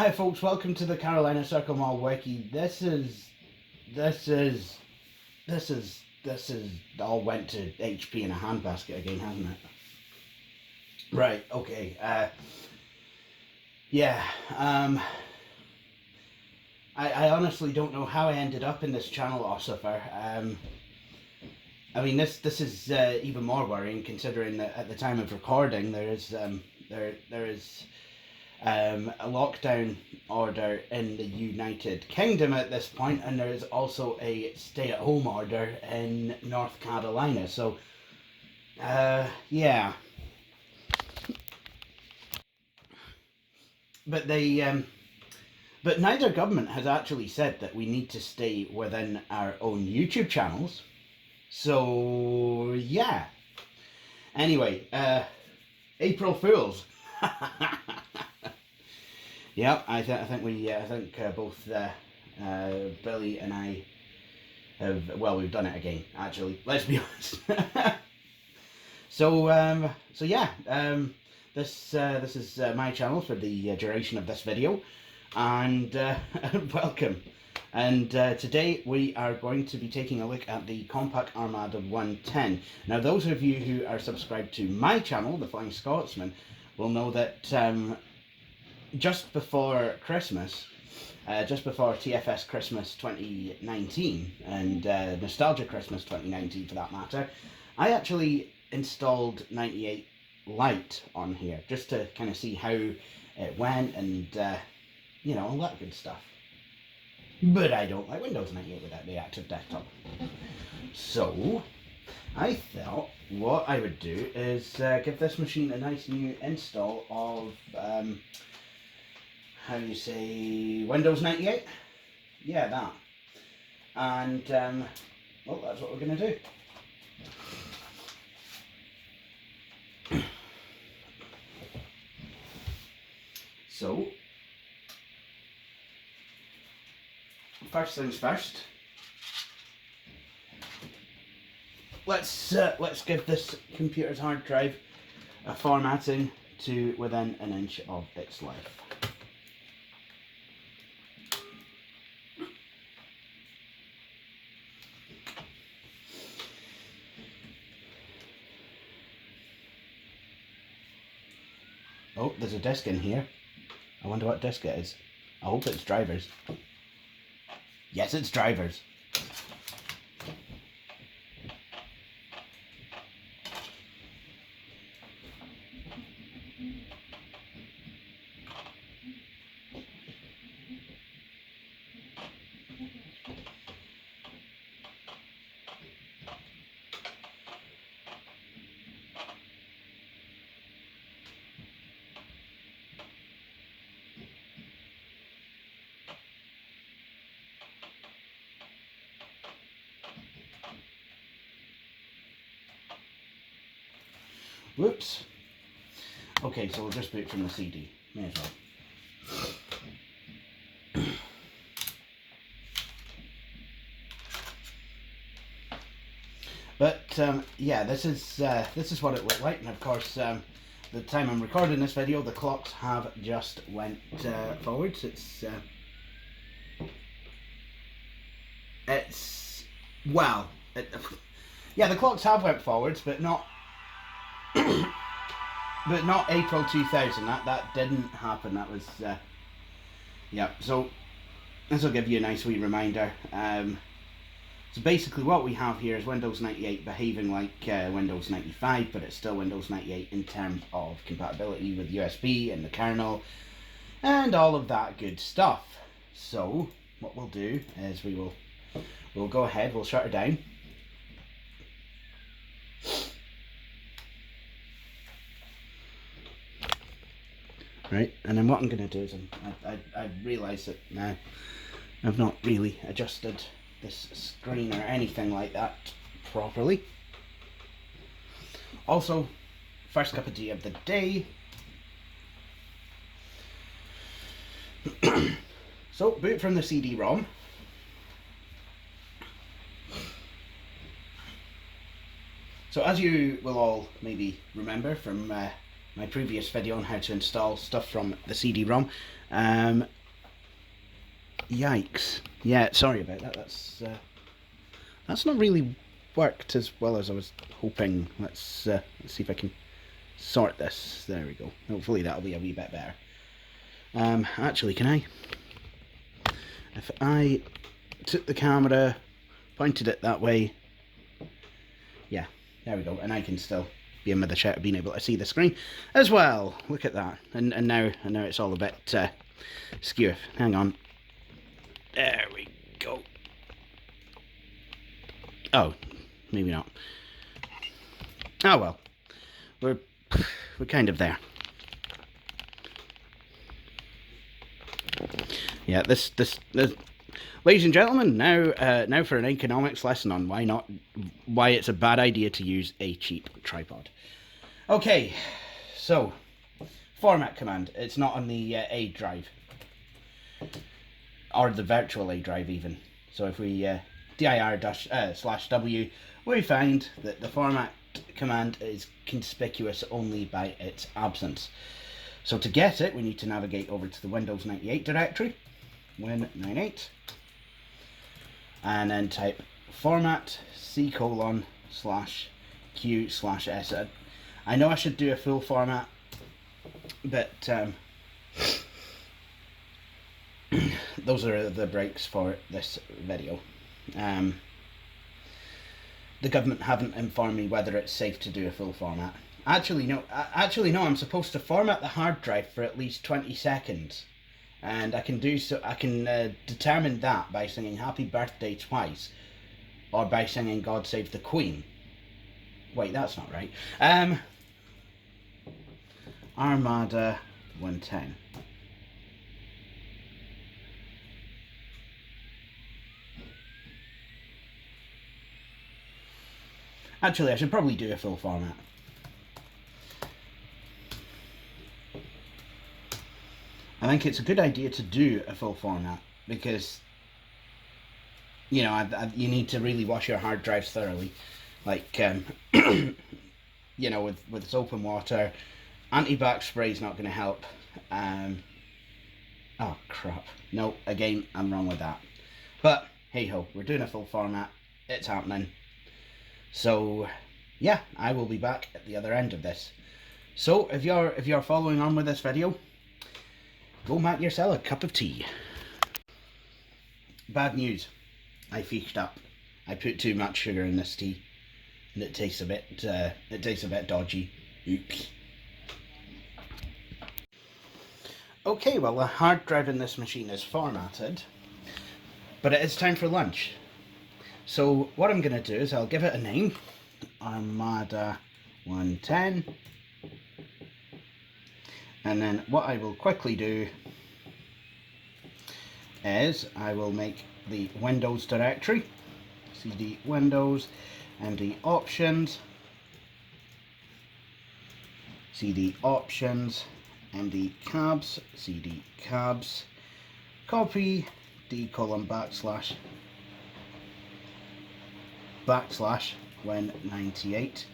Hi folks, welcome to the Carolina Circle Mall Wiki. This is all went to HP in a handbasket again, hasn't it? Right, okay. I honestly don't know how I ended up in this channel, Ossifer. I mean, this is even more worrying considering that at the time of recording there is a lockdown order in the United Kingdom at this point, and there is also a stay-at-home order in North Carolina. So, yeah. But but neither government has actually said that we need to stay within our own YouTube channels. So, yeah. Anyway, April Fools. Yep, I think both Billy and I have, well, we've done it again, actually, let's be honest. So yeah, this is my channel for the duration of this video, and welcome. And today we are going to be taking a look at the Compact Armada 110. Now, those of you who are subscribed to my channel, The Flying Scotsman, will know that just before Christmas, just before TFS Christmas 2019 and Nostalgia Christmas 2019 for that matter, I actually installed 98 Lite on here just to kind of see how it went and you know, all that good stuff. But I don't like Windows 98 without the active desktop. So I thought what I would do is give this machine a nice new install of how do you say, Windows 98? Yeah, that. And, well, that's what we're going to do. So, first things first, let's give this computer's hard drive a formatting to within an inch of its life. Oh, there's a disc in here. I wonder what disc it is. I hope it's drivers. Yes, it's drivers. Whoops. Okay, so we'll just boot from the CD. May as well. But yeah, this is what it looked like, and of course, the time I'm recording this video, the clocks have just went forwards. Yeah, the clocks have went forwards, but not. But not April 2000. That didn't happen. That was yeah. So this will give you a nice wee reminder. So basically, what we have here is Windows 98 behaving like Windows 95, but it's still Windows 98 in terms of compatibility with USB and the kernel and all of that good stuff. So what we'll do is we'll go ahead. We'll shut her down. Right, and then what I'm going to do is I realise that now I've not really adjusted this screen or anything like that properly. Also, first cup of tea of the day. So, boot from the CD-ROM. So as you will all maybe remember from my previous video on how to install stuff from the CD-ROM, Yikes. Yeah, sorry about that. That's not really worked as well as I was hoping. Let's see if I can sort this. There we go. Hopefully that'll be a wee bit better. Actually, can I? If I took the camera, pointed it that way, yeah, there we go, and I can still be in with the chat, being able to see the screen as well. Look at that, and now it's all a bit skew. Hang on, there we go. Oh, maybe not. Oh well, we're kind of there. Yeah, this ladies and gentlemen, now for an economics lesson on why it's a bad idea to use a cheap tripod. Okay, so format command. It's not on the A drive or the virtual A drive even. So if we dir-/w, we find that the format command is conspicuous only by its absence. So to get it, we need to navigate over to the Windows 98 directory, Win98, and then type format C:/Q/S. I know I should do a full format, but those are the breaks for this video. The government haven't informed me whether it's safe to do a full format. Actually, no, I'm supposed to format the hard drive for at least 20 seconds. And I can do so. I can determine that by singing Happy Birthday twice, or by singing God Save the Queen. Wait, that's not right. Armada 110. Actually, I should probably do a full format. I think it's a good idea to do a full format because, you know, you need to really wash your hard drives thoroughly. Like, you know, with soap and water. Anti-bac spray is not going to help. Oh, crap. No, again, I'm wrong with that. But, hey-ho, we're doing a full format. It's happening. So, yeah, I will be back at the other end of this. So, if you're following on with this video, go make yourself a cup of tea. Bad news. I fished up. I put too much sugar in this tea, and it tastes a bit dodgy. Oops. Okay, well, the hard drive in this machine is formatted, but it is time for lunch. So what I'm going to do is I'll give it a name, Armada 110, and then what I will quickly do is I will make the Windows directory, cd Windows, md options, cd options, md cabs, cd cabs, copy d:\\/ win98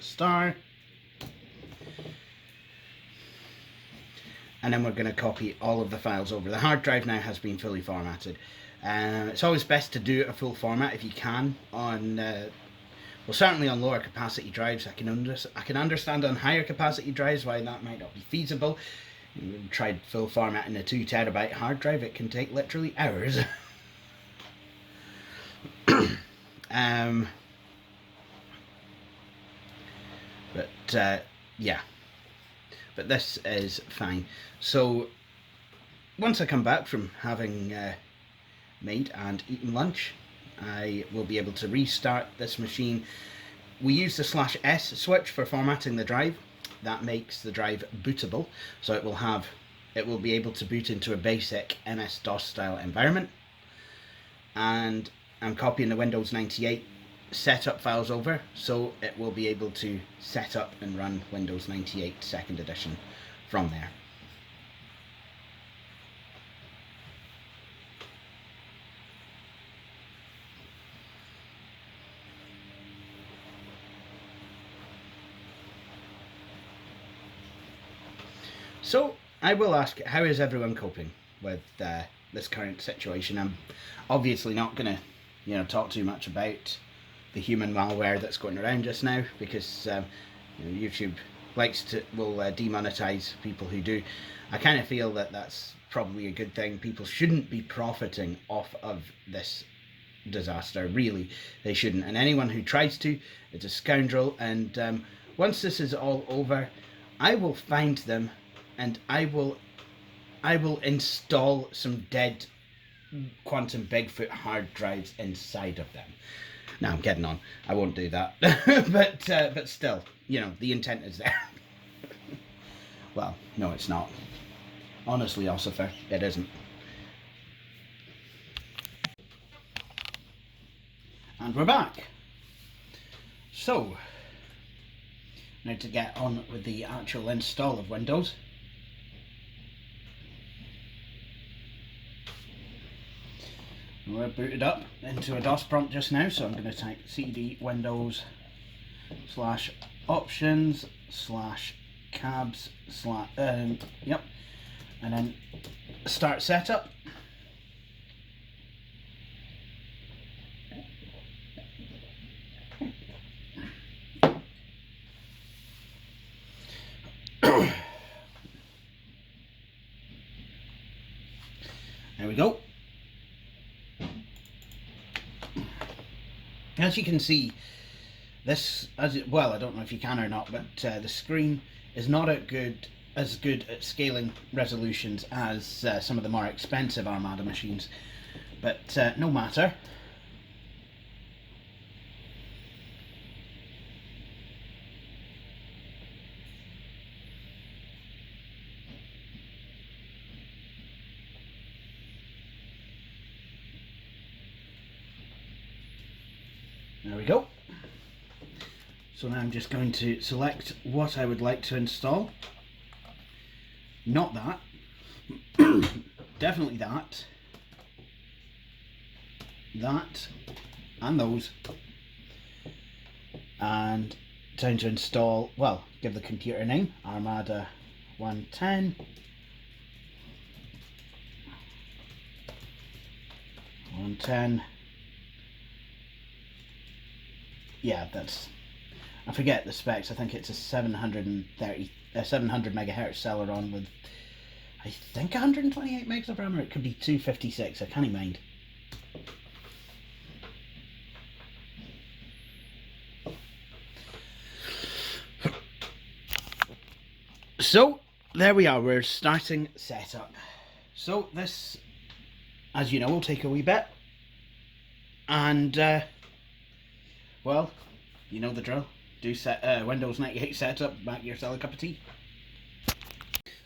/**, and then we're going to copy all of the files over. The hard drive now has been fully formatted. It's always best to do a full format if you can on well, certainly on lower capacity drives. I can understand on higher capacity drives why that might not be feasible. We've tried full formatting a 2 terabyte hard drive. It can take literally hours. Yeah, but this is fine. So once I come back from having made and eaten lunch, I will be able to restart this machine. We use the /S switch for formatting the drive. That makes the drive bootable, so it will be able to boot into a basic MS-DOS style environment. And I'm copying the Windows 98 setup files over, so it will be able to set up and run Windows 98 2nd edition from there. So I will ask, how is everyone coping? with this current situation. I'm obviously not going to, talk too much about the human malware that's going around just now, because YouTube will demonetize people who do. I kind of feel that that's probably a good thing. People shouldn't be profiting off of this disaster. Really, they shouldn't. And anyone who tries to, it's a scoundrel. And once this is all over, I will find them, and I will install some dead quantum Bigfoot hard drives inside of them. Now I'm getting on. I won't do that, but still, the intent is there. Well, no, it's not. Honestly, Ossifer, it isn't. And we're back. So, now to get on with the actual install of Windows. We're booted up into a DOS prompt just now, so I'm going to type cd windows /options /cabs yep, and then start setup. There we go. As you can see, this, I don't know if you can or not, but the screen is not as good at scaling resolutions as some of the more expensive Armada machines, but no matter. There we go. So now I'm just going to select what I would like to install. Not that. Definitely that. That. And those. And time to install, well, give the computer name, Armada 110. 110. Yeah, that's, I forget the specs. I think it's a 700 megahertz Celeron with, I think, 128 megs of RAM, or it could be 256. I can't mind. So there we are. We're starting setup. So this, as you know, will take a wee bit, and well, you know the drill. Do Windows 98 setup, make yourself a cup of tea.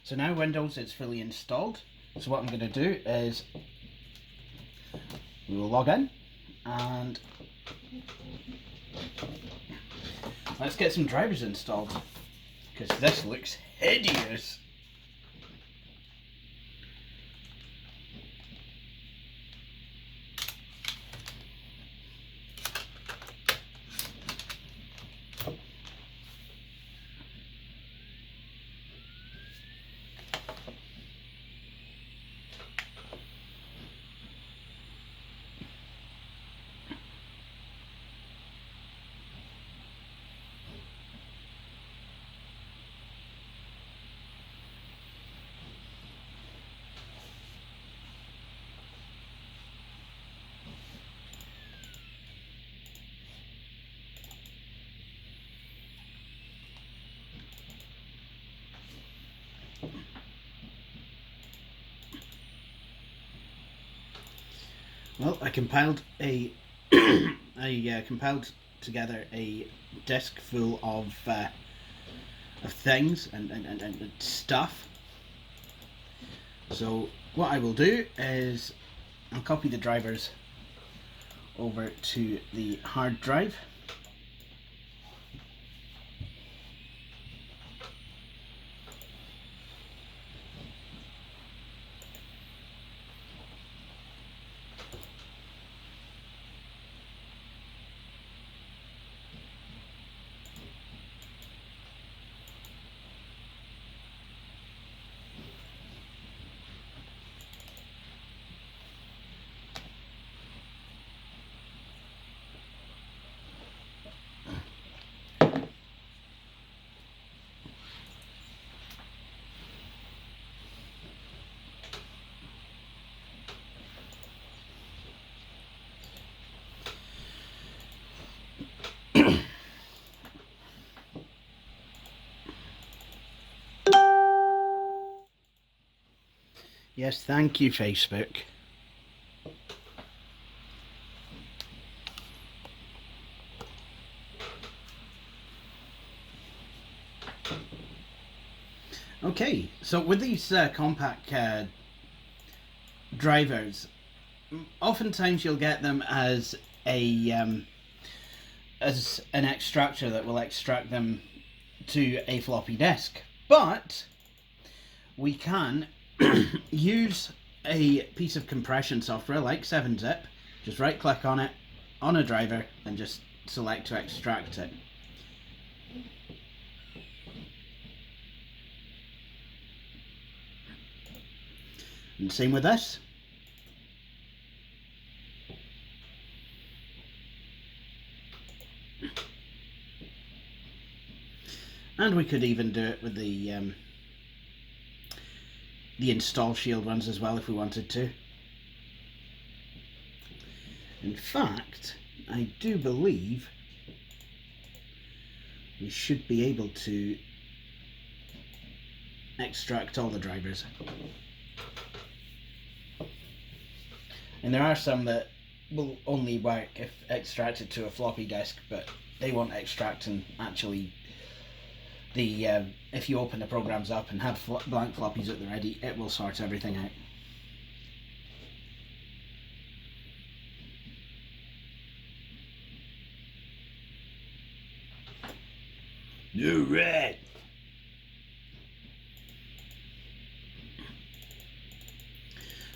So now Windows is fully installed. So what I'm going to do is we will log in, and let's get some drivers installed, because this looks hideous. Well, I compiled compiled together a disk full of things and stuff. So what I will do is I'll copy the drivers over to the hard drive. Yes, thank you, Facebook. Okay, so with these compact drivers, oftentimes you'll get them as an extractor that will extract them to a floppy disk, but we can use a piece of compression software like 7-Zip. Just right click on it on a driver and just select to extract it. And same with this. And we could even do it with the install shield ones as well if we wanted to. In fact, I do believe we should be able to extract all the drivers. And there are some that will only work if extracted to a floppy disk, but they won't extract, and actually if you open the programs up and have blank floppies at the ready, it will sort everything out. You're right.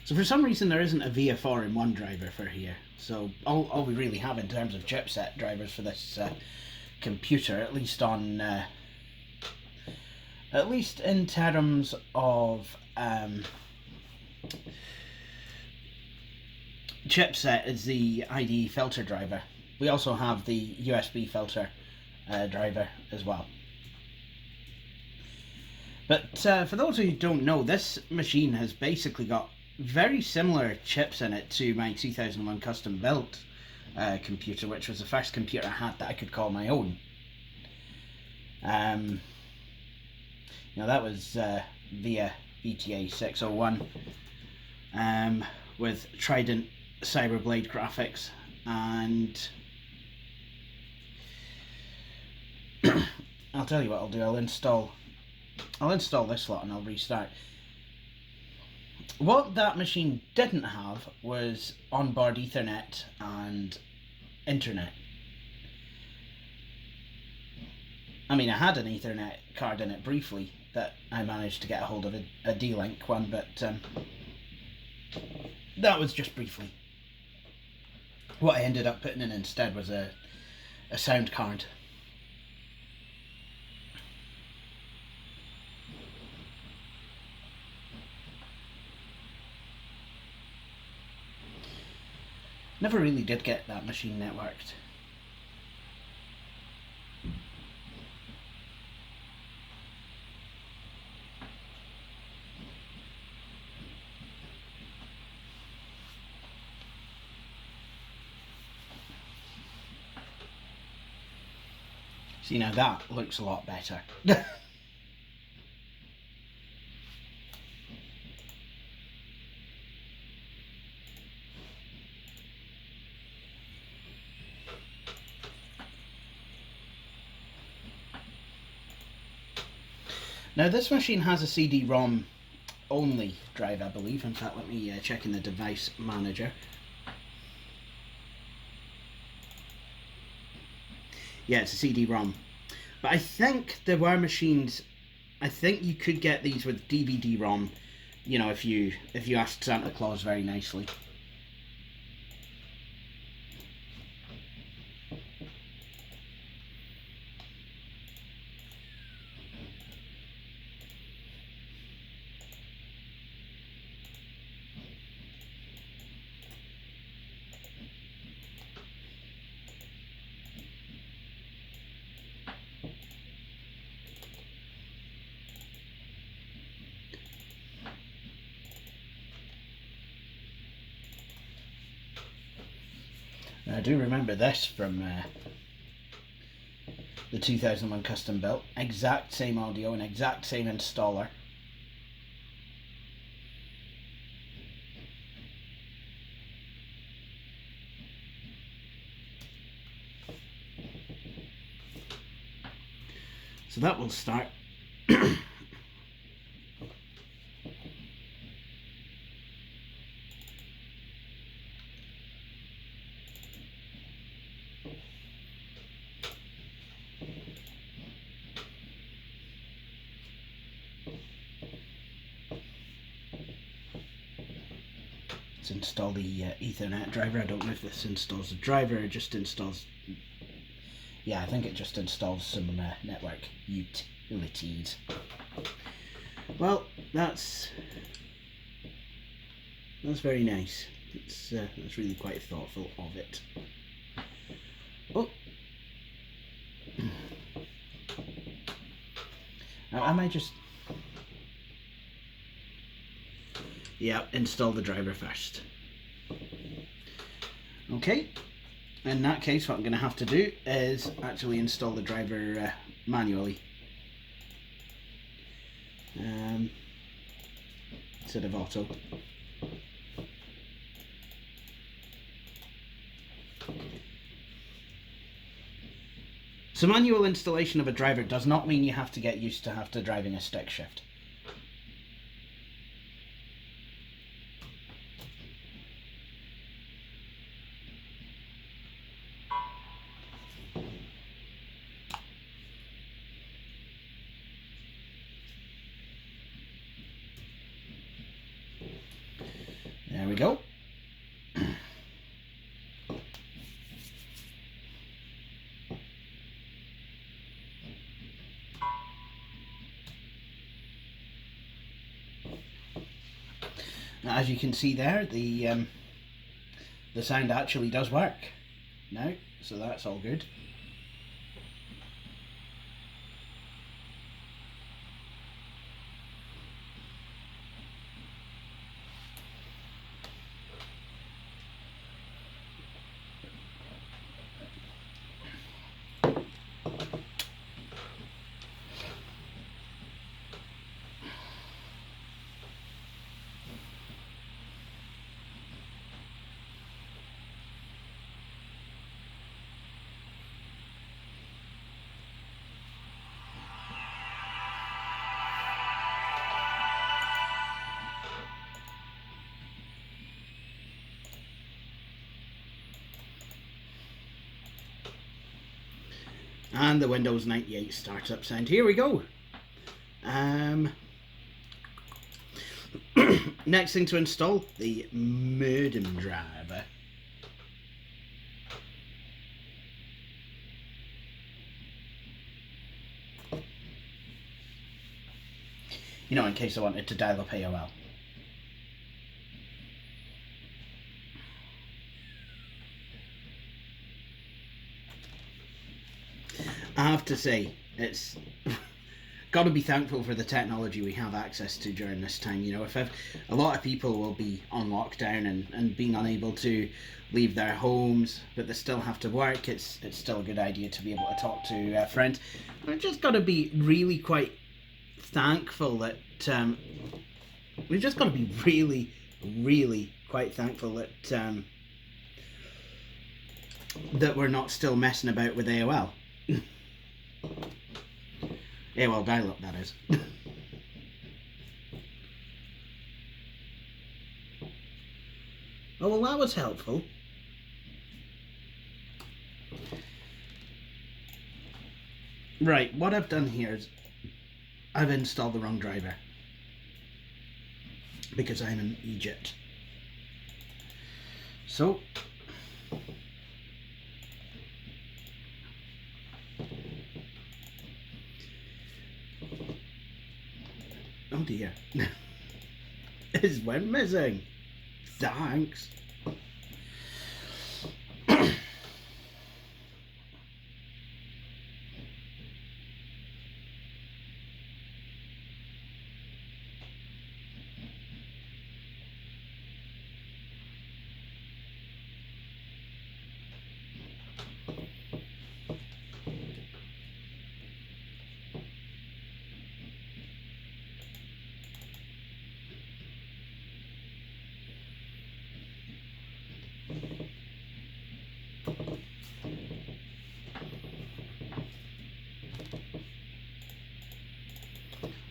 So for some reason there isn't a VF4-in-1 driver for here. So all we really have in terms of chipset drivers for this computer, at least in terms of chipset, is the IDE filter driver. We also have the USB filter driver as well. But for those who don't know, this machine has basically got very similar chips in it to my 2001 custom built computer, which was the first computer I had that I could call my own. That was via VTA 601 with Trident Cyberblade graphics, and I'll tell you what I'll do. I'll install this slot and I'll restart. What that machine didn't have was onboard Ethernet and internet. I mean, I had an Ethernet card in it briefly that I managed to get a hold of, a D-Link one, but that was just briefly. What I ended up putting in instead was a sound card. Never really did get that machine networked. See, now that looks a lot better. Now this machine has a CD-ROM only drive, I believe. In fact, let me check in the device manager. Yeah, it's a CD-ROM. But I think there were machines, I think you could get these with DVD-ROM, you know, if you asked Santa Claus very nicely. I do remember this from the 2001 custom built. Exact same audio and exact same installer. So that will start. Let's install the Ethernet driver. I don't know if this installs the driver or just installs... Yeah, I think it just installs some network utilities. Well, that's very nice. It's really quite thoughtful of it. Oh, I might just... Yeah, install the driver first. Okay, in that case what I'm going to have to do is actually install the driver manually. Instead of auto. So manual installation of a driver does not mean you have to get used to driving a stick shift. There we go. Now, as you can see there, the sound actually does work now, so that's all good. And the Windows 98 startup sound. Here we go. Next thing to install, the modem driver. You know, in case I wanted to dial up AOL. I have to say, it's got to be thankful for the technology we have access to during this time. You know, if a lot of people will be on lockdown and being unable to leave their homes, but they still have to work, it's still a good idea to be able to talk to friends. We've just got to be really quite thankful that we've just got to be really quite thankful that that we're not still messing about with AOL. AOL dial-up, that is. Oh, well, that was helpful. Right, what I've done here is I've installed the wrong driver because I'm in Egypt. So oh dear. It went missing. Thanks.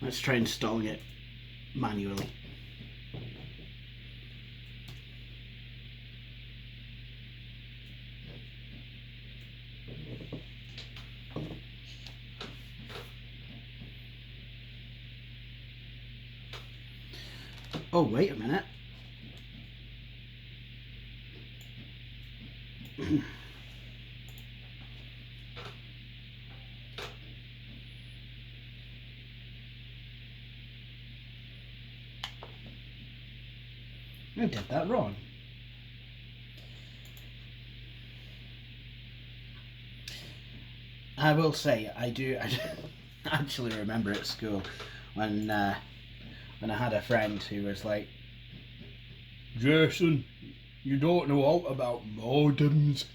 Let's try installing it manually. Oh, wait a minute. I did that wrong. I will say, I do actually remember at school when I had a friend who was like, "Jason, you don't know all about modems."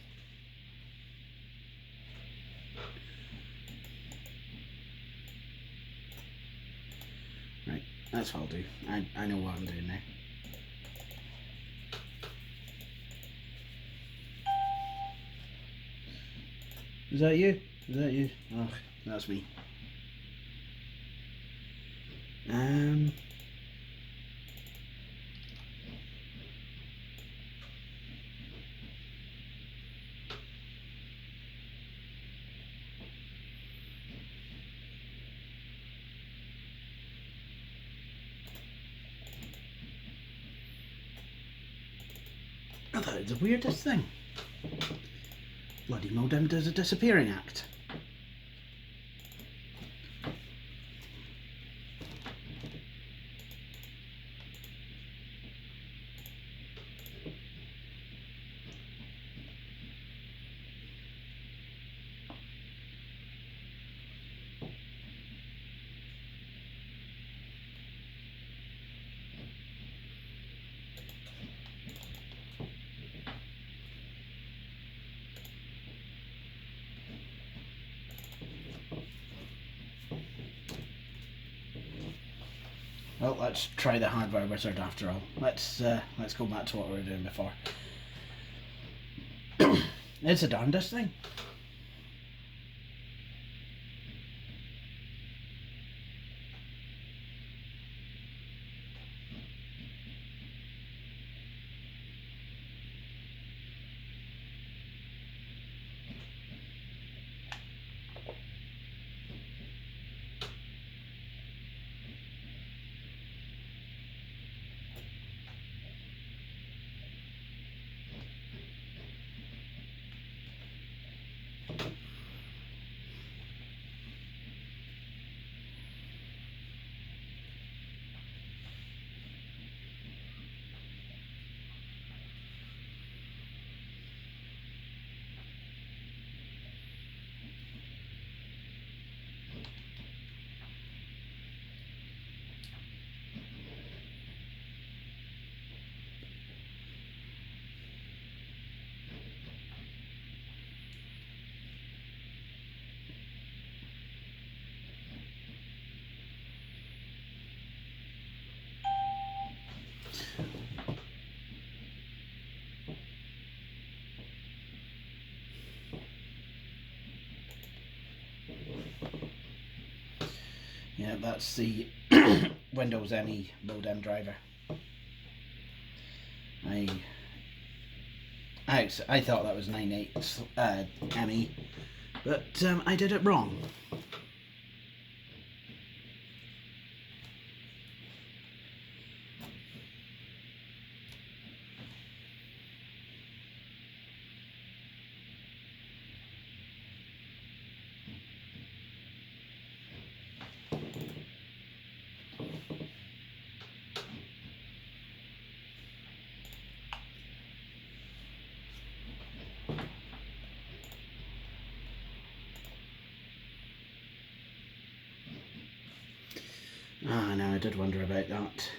Right, that's what I'll do. I know what I'm doing now. Is that you? Is that you? Oh, that's me. I thought it was the weirdest thing. Bloody modem does a disappearing act. Well, let's try the hardware wizard after all. Let's go back to what we were doing before. It's the darndest thing. Yeah, that's the Windows ME modem driver. I thought that was 98 ME, but I did it wrong. Ah, no, I did wonder about that.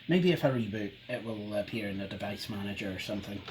Maybe if I reboot, it will appear in the device manager or something.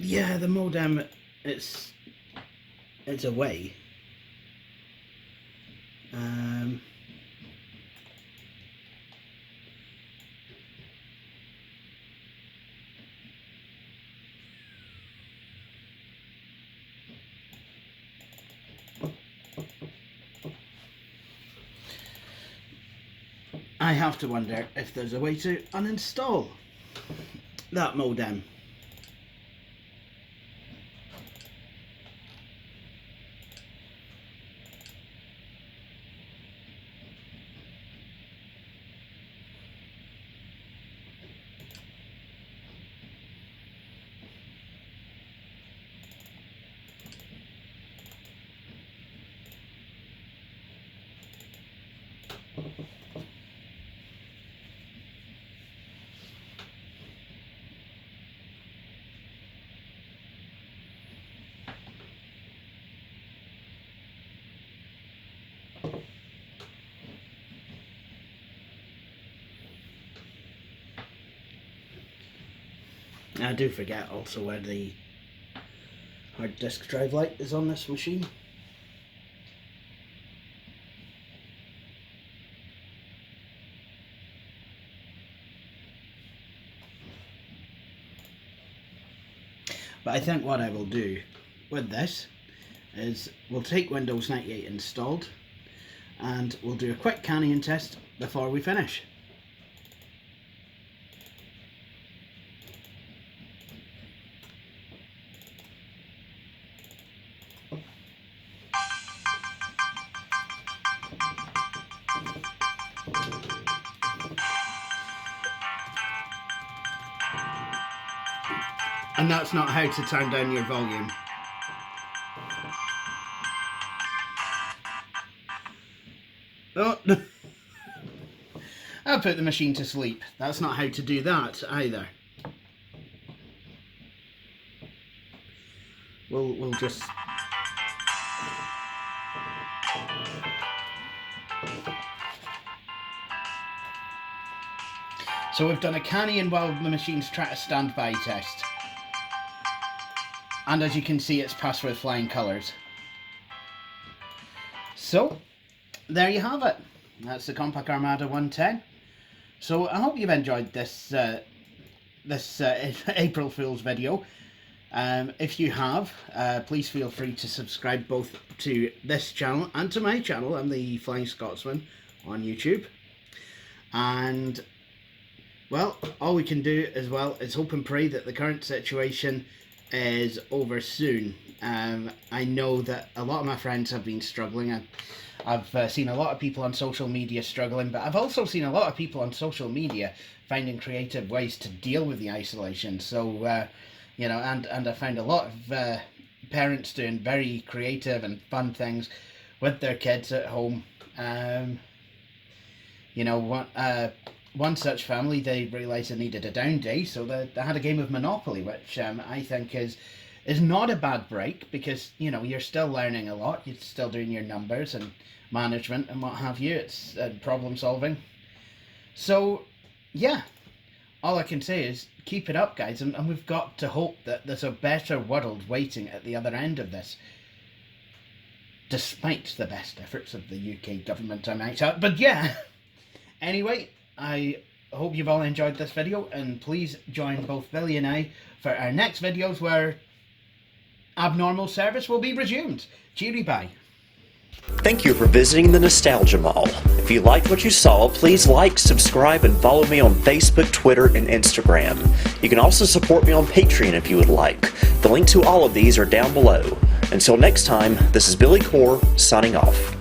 Yeah, the modem, it's away. I have to wonder if there's a way to uninstall that modem. I do forget also where the hard disk drive light is on this machine. But I think what I will do with this is we'll take Windows 98 installed and we'll do a quick canning test before we finish. And that's not how to turn down your volume. Oh, I'll put the machine to sleep. That's not how to do that either. We'll just... So we've done a canning while the machine's trying to standby test. And as you can see, it's passed with flying colours. So, there you have it. That's the Corner Packard Armada 110. So I hope you've enjoyed this April Fool's video. If you have, please feel free to subscribe both to this channel and to my channel. I'm the Flying Scotsman on YouTube. And, well, all we can do as well is hope and pray that the current situation is over soon. I know that a lot of my friends have been struggling. I've seen a lot of people on social media struggling, but I've also seen a lot of people on social media finding creative ways to deal with the isolation. So, you know, and I found a lot of parents doing very creative and fun things with their kids at home. You know, one such family, they realised they needed a down day, so they had a game of Monopoly, which I think is not a bad break, because, you know, you're still learning a lot. You're still doing your numbers and management and what have you. It's problem solving. So, yeah, all I can say is keep it up, guys, and we've got to hope that there's a better world waiting at the other end of this, despite the best efforts of the UK government, I might add. But yeah, anyway, I hope you've all enjoyed this video, and please join both Billy and I for our next videos where abnormal service will be resumed. Cheery bye. Thank you for visiting the Nostalgia Mall. If you liked what you saw, please like, subscribe, and follow me on Facebook, Twitter, and Instagram. You can also support me on Patreon if you would like. The link to all of these are down below. Until next time, this is Billy Core, signing off.